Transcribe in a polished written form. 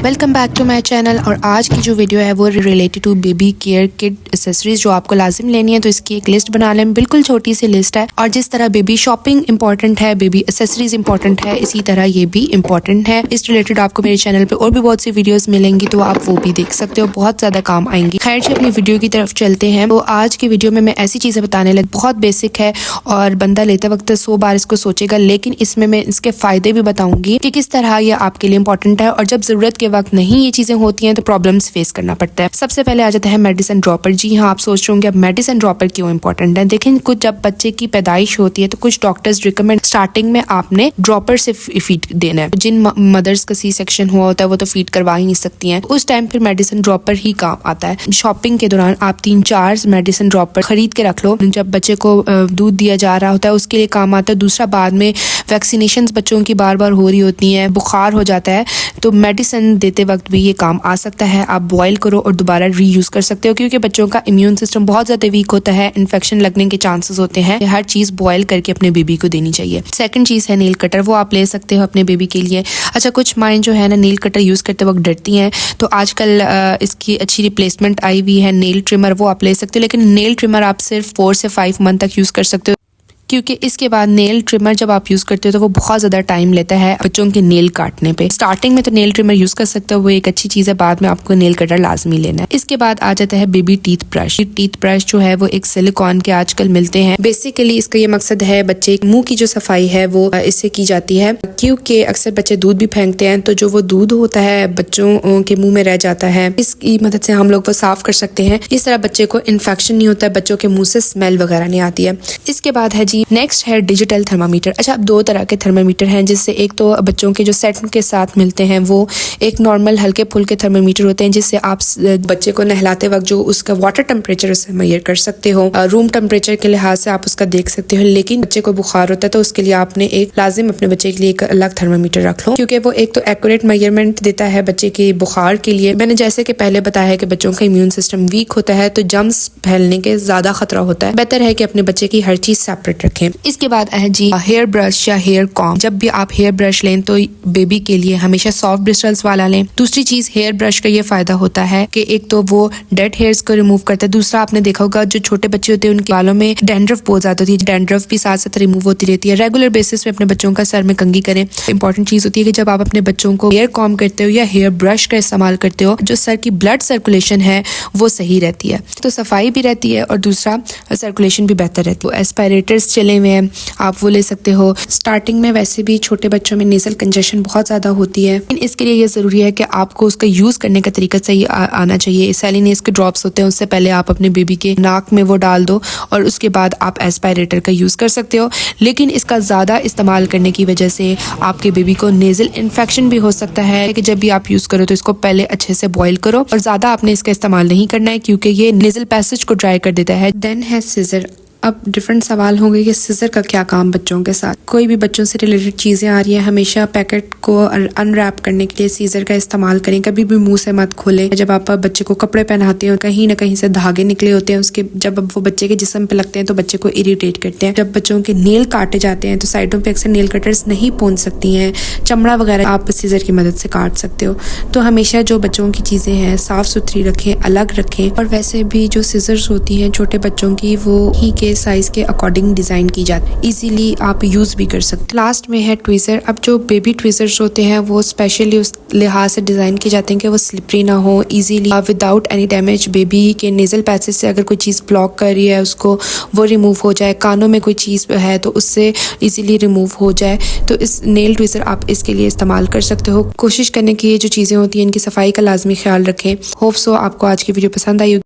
Welcome back to my channel. और आज की जो वीडियो है वो related to baby care kit accessories जो आपको लाजिम लेनी है। तो इसकी एक लिस्ट बना लें, बिल्कुल छोटी सी लिस्ट है। और जिस तरह बेबी शॉपिंग इंपॉर्टेंट है, बेबी एक्सेसरीज इंपॉर्टेंट है, इसी तरह ये भी इंपॉर्टेंट है। इस रिलेटेड आपको मेरे चैनल पे और भी बहुत सी वीडियोस मिलेंगी, तो आप वो भी देख सकते हो, बहुत ज्यादा काम आएंगी। खैर से अपनी वीडियो की तरफ चलते हैं। तो आज की वीडियो में मैं ऐसी चीजें बताने लगी, बहुत बेसिक है और बंदा लेते वक्त 100 बार इसको सोचेगा, लेकिन इसमें मैं इसके फायदे भी बताऊंगी कि किस तरह ये आपके लिए इंपॉर्टेंट है और जब जरूरत के वक्त नहीं ये चीजें होती हैं तो प्रॉब्लम्स फेस करना पड़ता है। सबसे पहले आ जाता है मेडिसिन ड्रॉपर। जी हाँ, आप सोच रहे होंगे अब मेडिसिन ड्रॉपर क्यों इंपॉर्टेंट है। देखें, कुछ जब बच्चे की पैदाइश होती है तो कुछ डॉक्टर्स रिकमेंड स्टार्टिंग में आपने ड्रॉपर से फीड देना है। जिन मदर्स का सी सेक्शन हुआ होता है वो तो फीड करवा ही नहीं सकती हैं, उस टाइम फिर मेडिसिन ड्रॉपर ही काम आता है। शॉपिंग के दौरान आप 3-4 मेडिसिन ड्रॉपर खरीद के रख लो, जब बच्चे को दूध दिया जा रहा होता है उसके लिए काम आता है। दूसरा, बाद में वैक्सीनेशन बच्चों की बार बार हो रही होती है, बुखार हो जाता है, तो मेडिसिन देते वक्त भी ये काम आ सकता है। आप बॉयल करो और दोबारा रीयूज कर सकते हो, क्योंकि बच्चों का इम्यून सिस्टम बहुत ज्यादा वीक होता है, इन्फेक्शन लगने के चांसेस होते हैं। हर चीज बॉयल करके अपने बेबी को देनी चाहिए। सेकंड चीज है नेल कटर, वो आप ले सकते हो अपने बेबी के लिए। अच्छा, कुछ माएँ जो है ना नेल कटर यूज करते वक्त डरती हैं, तो आजकल इसकी अच्छी रिप्लेसमेंट आई हुई है नेल ट्रिमर, वो आप ले सकते हो। लेकिन नेल ट्रिमर आप सिर्फ 4 से 5 मंथ तक यूज कर सकते हो, क्योंकि इसके बाद नेल ट्रिमर जब आप यूज करते हो तो वो बहुत ज्यादा टाइम लेता है बच्चों के नेल काटने पे। स्टार्टिंग में तो नेल ट्रिमर यूज कर सकते हो, वो एक अच्छी चीज है, बाद में आपको नेल कटर लाजमी लेना है। इसके बाद आ जाता है baby teeth brush. Teeth brush जो है वो एक सिलिकॉन के आजकल मिलते हैं। बेसिकली इसका ये मकसद है बच्चे मुंह की जो सफाई है वो इससे की जाती है, क्योंकि अक्सर बच्चे दूध भी फेंकते हैं, तो जो वो दूध होता है बच्चों के मुंह में रह जाता है, इसकी मदद से हम लोग वो साफ कर सकते हैं। इस तरह बच्चे को इन्फेक्शन नहीं होता है, बच्चों के मुंह से स्मेल वगैरह नहीं आती है। इसके बाद है जी नेक्स्ट है डिजिटल थर्मामीटर। अच्छा, अब 2 तरह के थर्मामीटर हैं, जिससे एक तो बच्चों के जो सेट के साथ मिलते हैं, वो एक नॉर्मल हल्के फुल्के थर्मामीटर होते हैं, जिससे आप बच्चे को नहलाते वक्त जो उसका वाटर टेम्परेचर उससे मेजर कर सकते हो, रूम टेम्परेचर के लिहाज से आप उसका देख सकते हो। लेकिन बच्चे को बुखार होता है तो उसके लिए आपने एक लाजिम अपने बच्चे के लिए एक अलग थर्मामीटर रख लो, क्योंकि वो एक तो एक्यूरेट मेजरमेंट देता है बच्चे के बुखार के लिए। मैंने जैसे कि पहले बताया है कि बच्चों का इम्यून सिस्टम वीक होता है तो जर्म्स फैलने के ज्यादा खतरा होता है। बेहतर है कि अपने बच्चे की हर चीज सेपरेट रखें। इसके बाद है जी हेयर ब्रश या हेयर कॉम। जब भी आप हेयर ब्रश लें तो बेबी के लिए हमेशा सॉफ्ट ब्रिस्टल्स वाला लें। दूसरी चीज, हेयर ब्रश का ये फायदा होता है कि एक तो वो डेड हेयर्स को रिमूव करता है। दूसरा, आपने देखा होगा जो छोटे बच्चे होते हैं उनके बालों में डैंड्रफ बहुत ज्यादा होती है, डैंड्रफ भी साथ साथ रिमूव होती रहती है। रेगुलर बेसिस पे अपने बच्चों का सर में कंघी करें। इंपॉर्टेंट चीज होती है कि जब आप अपने बच्चों को हेयर कॉम करते हो या हेयर ब्रश का इस्तेमाल करते हो, जो सर की ब्लड सर्कुलेशन है वो सही रहती है, तो सफाई भी रहती है और दूसरा सर्कुलेशन भी बेहतर रहती है। एस्पायरेटर्स चले हुए हैं, आप वो ले सकते हो। स्टार्टिंग में वैसे भी छोटे बच्चों में नेजल कंजेशन बहुत ज्यादा होती है, लेकिन इसके लिए ये जरूरी है कि आपको उसका यूज करने का तरीका सही आना चाहिए। सैलिनेस के ड्रॉप्स होते हैं, उससे पहले आप अपने बेबी के नाक में वो डाल दो और उसके बाद आप एस्पायरेटर का यूज कर सकते हो। लेकिन इसका ज्यादा इस्तेमाल करने की वजह से आपके बेबी को नेजल इन्फेक्शन भी हो सकता है, कि जब भी आप यूज करो तो इसको पहले अच्छे से बॉईल करो और ज्यादा आपने इसका इस्तेमाल नहीं करना है, क्योंकि ये नेजल पैसेज को ड्राई कर देता है। देन है सिजर। अब डिफरेंट सवाल होंगे कि सिजर का क्या काम बच्चों के साथ। कोई भी बच्चों से रिलेटेड चीजें आ रही हैं, हमेशा पैकेट को अनरैप करने के लिए सीजर का इस्तेमाल करें। कभी भी मुंह से मत खोलें। जब आप बच्चे को कपड़े पहनाते हो, कहीं ना कहीं से धागे निकले होते हैं उसके, जब वो बच्चे के जिस्म पे लगते हैं तो बच्चे को इरिटेट करते हैं। जब बच्चों के नेल काटे जाते हैं तो साइडों पे अक्सर नेल कटर्स नहीं पहुंच सकती हैं, चमड़ा वगैरह आप सीजर की मदद से काट सकते हो। तो हमेशा जो बच्चों की चीजें हैं साफ सुथरी रखें, अलग रखें। और वैसे भी जो सीजर्स होती हैं छोटे बच्चों की, वो ही के साइज के अकॉर्डिंग डिजाइन की जाती है, इजीली आप यूज भी कर सकते हैं। लास्ट में है ट्विजर। अब जो बेबी ट्विजर्स होते हैं वो स्पेशली उस लिहाज से डिजाइन किए जाते हैं कि वो स्लिपरी ना हो, easily without any damage baby के नेजल पैसेज से अगर कोई चीज ब्लॉक कर रही है उसको वो रिमूव हो जाए, कानों में कोई चीज है तो उससे इजीली रिमूव हो जाए। तो इस नेल ट्विजर आप इसके लिए इस्तेमाल कर सकते हो। कोशिश करने की ये जो चीजें होती हैं इनकी सफाई का लाजमी ख्याल रखें। होप सो आपको आज की वीडियो पसंद आई।